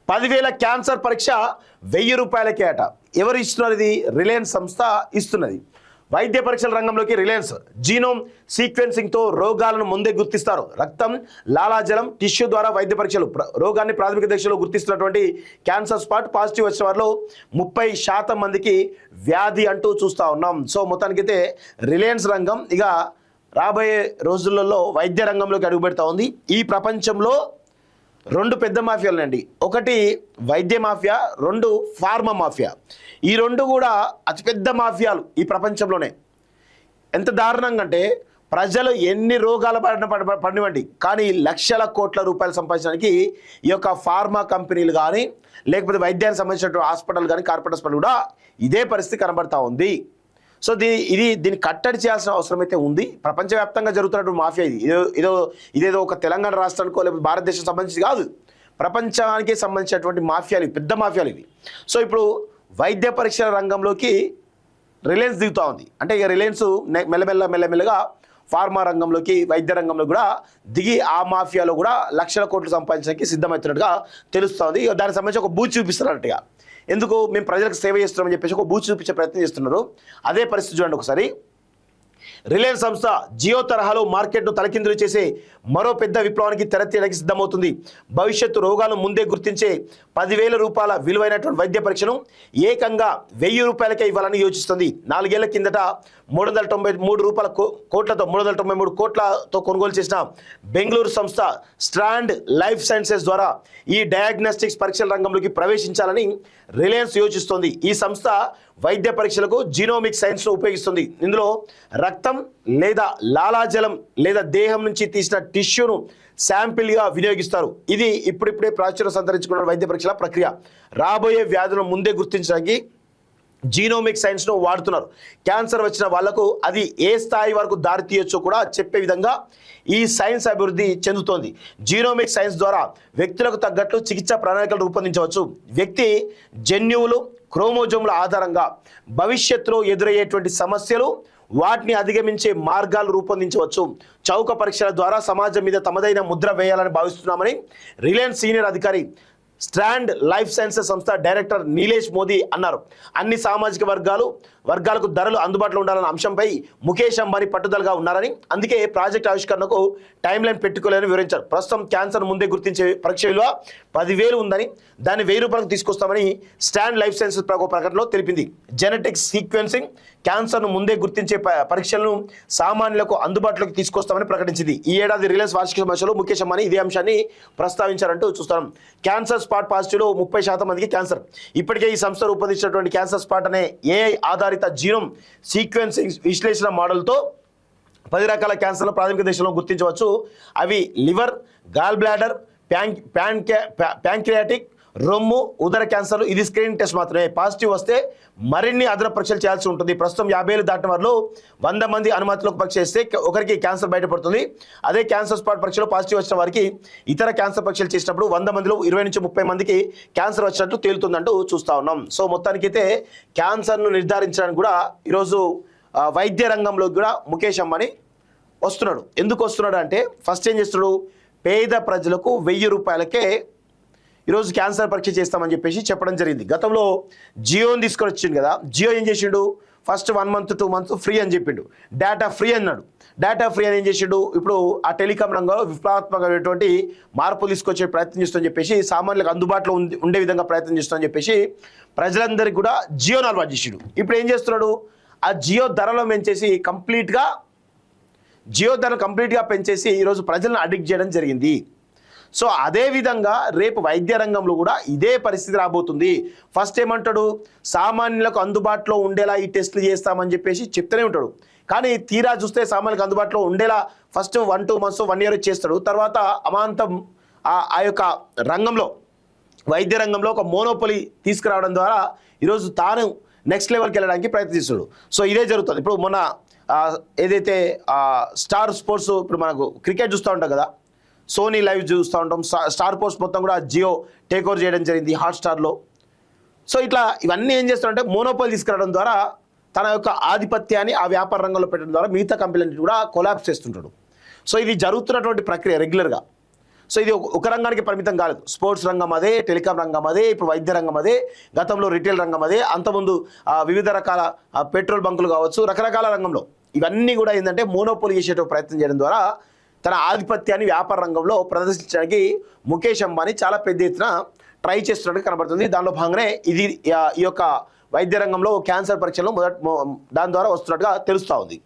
10,000 cancer పరీక్ష 1,000 రూపాయలకే అట. ఎవరు ఇస్తున్నారు? ఇది రిలయన్స్ సంస్థ ఇస్తున్నది. వైద్య పరీక్షల రంగంలోకి రిలయన్స్ జీనోమ్ సీక్వెన్సింగ్తో రోగాలను ముందే గుర్తిస్తారు. రక్తం, లాలాజలం, టిష్యూ ద్వారా వైద్య పరీక్షలు రోగాన్ని ప్రాథమిక దశలో గుర్తిస్తున్నటువంటి క్యాన్సర్ స్పాట్ పాజిటివ్ వచ్చిన వారిలో 30% మందికి వ్యాధి అంటూ చూస్తూ ఉన్నాం. సో మొత్తానికైతే రిలయన్స్ రంగం ఇక రాబోయే రోజులలో వైద్య రంగంలోకి అడుగుపెడతా ఉంది. ఈ ప్రపంచంలో 2 పెద్ద మాఫియాలండి. ఒకటి వైద్య మాఫియా, 2 ఫార్మా మాఫియా. ఈ 2 కూడా అతిపెద్ద మాఫియాలు ఈ ప్రపంచంలోనే. ఎంత దారుణంగా అంటే ప్రజలు ఎన్ని రోగాల పడినవ్వండి, కానీ లక్షల కోట్ల రూపాయలు సంపాదించడానికి ఈ యొక్క ఫార్మా కంపెనీలు కానీ లేకపోతే వైద్యానికి సంబంధించినటువంటి హాస్పిటల్ కానీ కార్పొరేట్ హాస్పిటల్ కూడా ఇదే పరిస్థితి కనబడతా ఉంది. సో దీన్ని కట్టడి చేయాల్సిన అవసరం అయితే ఉంది. ప్రపంచవ్యాప్తంగా జరుగుతున్నటువంటి మాఫియా ఇదేదో ఒక తెలంగాణ రాష్ట్రానికో లేకపోతే భారతదేశం సంబంధించి కాదు, ప్రపంచానికి సంబంధించినటువంటి మాఫియాలు, పెద్ద మాఫియాలు ఇవి. సో ఇప్పుడు వైద్య పరీక్షల రంగంలోకి రిలయన్స్ దిగుతూ ఉంది. అంటే ఇక రిలయన్స్ మెల్లమెల్లగా ఫార్మా రంగంలోకి, వైద్య రంగంలో కూడా దిగి ఆ మాఫియాలో కూడా లక్షల కోట్లు సంపాదించడానికి సిద్ధమవుతున్నట్టుగా తెలుస్తుంది. దానికి సంబంధించి ఒక బూచి చూపిస్తున్నట్టుగా, ఎందుకు మేము ప్రజలకు సేవ చేస్తున్నామని చెప్పేసి ఒక బూచి చూపించే ప్రయత్నం చేస్తున్నారు. అదే పరిస్థితి చూడండి ఒకసారి. రిలయన్స్ సంస్థ జియో తరహాలో మార్కెట్ను తలకిందులు చేసే మరో పెద్ద విప్లవానికి తెరతీయడానికి సిద్ధమవుతుంది. భవిష్యత్తు రోగాలను ముందే గుర్తించే 10,000 రూపాయల విలువైనటువంటి వైద్య పరీక్షను ఏకంగా 1,000 రూపాయలకే ఇవ్వాలని యోచిస్తుంది. 4 ఏళ్ల కిందట 393 కోట్లతో కొనుగోలు చేసిన బెంగళూరు సంస్థ స్ట్రాండ్ లైఫ్ సైన్సెస్ ద్వారా ఈ డయాగ్నోస్టిక్స్ పరీక్షల రంగంలోకి ప్రవేశించాలని రిలయన్స్ యోచిస్తోంది. ఈ సంస్థ వైద్య పరీక్షలకు జీనోమిక్ సైన్స్ను ఉపయోగిస్తుంది. ఇందులో రక్తం లేదా లాలాజలం లేదా దేహం నుంచి తీసిన టిష్యూను శాంపిల్గా వినియోగిస్తారు. ఇది ఇప్పుడిప్పుడే ప్రాచుర్యం సంతరించుకున్న వైద్య పరీక్షల ప్రక్రియ. రాబోయే వ్యాధులను ముందే గుర్తించడానికి జీనోమిక్ సైన్స్ను వాడుతున్నారు. క్యాన్సర్ వచ్చిన వాళ్లకు అది ఏ స్థాయి వరకు దారితీయొచ్చో కూడా చెప్పే విధంగా ఈ సైన్స్ అభివృద్ధి చెందుతోంది. జీనోమిక్ సైన్స్ ద్వారా వ్యక్తులకు తగ్గట్లు చికిత్సా ప్రణాళికలు రూపొందించవచ్చు. వ్యక్తి జన్యువులు, క్రోమోజోముల ఆధారంగా భవిష్యత్తులో ఎదురయ్యేటువంటి సమస్యలు, వాటిని అధిగమించే మార్గాలు రూపొందించవచ్చు. చౌక పరీక్షల ద్వారా సమాజం మీద తమదైన ముద్ర వేయాలని భావిస్తున్నామని రిలయన్స్ సీనియర్ అధికారి, స్ట్రాండ్ లైఫ్ సైన్సెస్ సంస్థ డైరెక్టర్ నీలేష్ మోదీ అన్నారు. అన్ని సామాజిక వర్గాలకు ధరలు అందుబాటులో ఉండాలన్న అంశంపై ముఖేష్ అంబానీ పట్టుదలగా ఉన్నారని, అందుకే ప్రాజెక్ట్ ఆవిష్కరణకు టైం లైన్ పెట్టుకోలేని వివరించారు. ప్రస్తుతం క్యాన్సర్ ముందే గుర్తించే పరీక్ష విలువ 10,000 ఉందని, దాన్ని 1,000 రూపాయలకు తీసుకొస్తామని స్ట్రాండ్ లైఫ్ సైన్సెస్ ప్రకటనలో తెలిపింది. జెనెటిక్స్ సీక్వెన్సింగ్ క్యాన్సర్ను ముందే గుర్తించే పరీక్షలను సామాన్యులకు అందుబాటులోకి తీసుకొస్తామని ప్రకటించింది. ఈ ఏడాది రిలయన్స్ వార్షిక సమావేశంలో ముఖేష్ అంబానీ ఇదే అంశాన్ని ప్రస్తావించారంటూ చూస్తాం. క్యాన్సర్ స్పాట్ పాజిటివ్లో 30% మందికి క్యాన్సర్. ఇప్పటికే ఈ సంస్థ రూపొందించినటువంటి క్యాన్సర్ స్పాట్ అనే ఏఐ ఆధారిత జీనోమ్ సీక్వెన్సింగ్ విశ్లేషణ మోడల్తో 10 రకాల క్యాన్సర్ను ప్రాథమిక దశలో గుర్తించవచ్చు. అవి లివర్, గాల్ బ్లాడర్, ప్యాంక్రియాటిక్, రొమ్ము, ఉదర క్యాన్సర్లు. ఇది స్క్రీనింగ్ టెస్ట్ మాత్రమే. పాజిటివ్ వస్తే మరిన్ని అదనపు పరీక్షలు చేయాల్సి ఉంటుంది. ప్రస్తుతం 50 ఏళ్ళు దాటిన వారిలో 100 మంది అనుమతిలోకి పరీక్ష చేస్తే ఒకరికి క్యాన్సర్ బయటపడుతుంది. అదే క్యాన్సర్ స్పాట్ పరీక్షలో పాజిటివ్ వచ్చిన వారికి ఇతర క్యాన్సర్ పరీక్షలు చేసినప్పుడు 100 మందిలో 20 నుంచి 30 మందికి క్యాన్సర్ వచ్చినట్టు తేలుతుందంటూ చూస్తూ ఉన్నాం. సో మొత్తానికైతే క్యాన్సర్ను నిర్ధారించడానికి కూడా ఈరోజు వైద్య రంగంలోకి కూడా ముఖేష్ అంబానీ వస్తున్నాడు. ఎందుకు వస్తున్నాడు అంటే, ఫస్ట్ ఏం చేస్తున్నాడు, పేద ప్రజలకు 1,000 రూపాయలకే ఈరోజు క్యాన్సర్ పరీక్ష చేస్తామని చెప్పేసి చెప్పడం జరిగింది. గతంలో జియోని తీసుకొని వచ్చిండు కదా, జియో ఏం చేసిండు, ఫస్ట్ 1 మంత్ 2 మంత్స్ ఫ్రీ అని చెప్పిండు, డేటా ఫ్రీ అన్నాడు. డేటా ఫ్రీ అని ఏం చేసిండు, ఇప్పుడు ఆ టెలికాం రంగంలో విప్లవాత్మకమైనటువంటి మార్పులు తీసుకొచ్చే ప్రయత్నం చేస్తామని చెప్పేసి, సామాన్యులకు అందుబాటులో ఉండే విధంగా ప్రయత్నం చేస్తామని చెప్పేసి ప్రజలందరికీ కూడా జియోని అలవాటు చేసిండు. ఇప్పుడు ఏం చేస్తున్నాడు, ఆ జియో ధరలో పెంచేసి కంప్లీట్గా పెంచేసి ఈరోజు ప్రజలను అడిక్ట్ చేయడం జరిగింది. సో అదేవిధంగా రేపు వైద్య రంగంలో కూడా ఇదే పరిస్థితి రాబోతుంది. ఫస్ట్ ఏమంటాడు, సామాన్యులకు అందుబాటులో ఉండేలా ఈ టెస్టులు చేస్తామని చెప్పేసి చెప్తూనే ఉంటాడు. కానీ తీరా చూస్తే సామాన్యులకు అందుబాటులో ఉండేలా ఫస్ట్ 1-2 మంత్స్ 1 ఇయర్ చేస్తాడు. తర్వాత అమాంతం ఆ యొక్క రంగంలో, వైద్య రంగంలో ఒక మోనోపొలి తీసుకురావడం ద్వారా ఈరోజు తాను నెక్స్ట్ లెవెల్కి వెళ్ళడానికి ప్రయత్నిస్తాడు. సో ఇదే జరుగుతుంది. ఇప్పుడు మొన్న ఏదైతే స్టార్ స్పోర్ట్స్, ఇప్పుడు మనకు క్రికెట్ చూస్తూ ఉంటాం కదా, సోనీ లైవ్ చూస్తూ ఉంటాం. స్టార్ పోస్ట్ మొత్తం కూడా జియో టేక్ ఓవర్ చేయడం జరిగింది హాట్స్టార్లో. సో ఇట్లా ఇవన్నీ ఏం చేస్తాడంటే, మోనోపోల్ తీసుకురావడం ద్వారా తన యొక్క ఆధిపత్యాన్ని ఆ వ్యాపార రంగంలో పెట్టడం ద్వారా మిగతా కంపెనీలను కూడా కొలాప్స్ చేస్తుంటాడు. సో ఇది జరుగుతున్నటువంటి ప్రక్రియ రెగ్యులర్గా. సో ఇది ఒక రంగానికి పరిమితం కాలేదు. స్పోర్ట్స్ రంగం అదే, టెలికాం రంగం అదే, ఇప్పుడు వైద్య రంగం అదే, గతంలో రిటైల్ రంగం అదే, అంతకుముందు వివిధ రకాల పెట్రోల్ బంకులు కావచ్చు, రకరకాల రంగంలో ఇవన్నీ కూడా ఏంటంటే మోనోపోలి చేసే ప్రయత్నం చేయడం ద్వారా తన ఆధిపత్యాన్ని వ్యాపార రంగంలో ప్రదర్శించడానికి ముఖేష్ అంబానీ చాలా పెద్ద ఎత్తున ట్రై చేస్తున్నట్టు కనబడుతుంది. దానిలో భాగంగానే ఈ యొక్క వైద్య రంగంలో క్యాన్సర్ పరీక్షలు దాని ద్వారా వస్తున్నట్టుగా తెలుస్తూ ఉంది.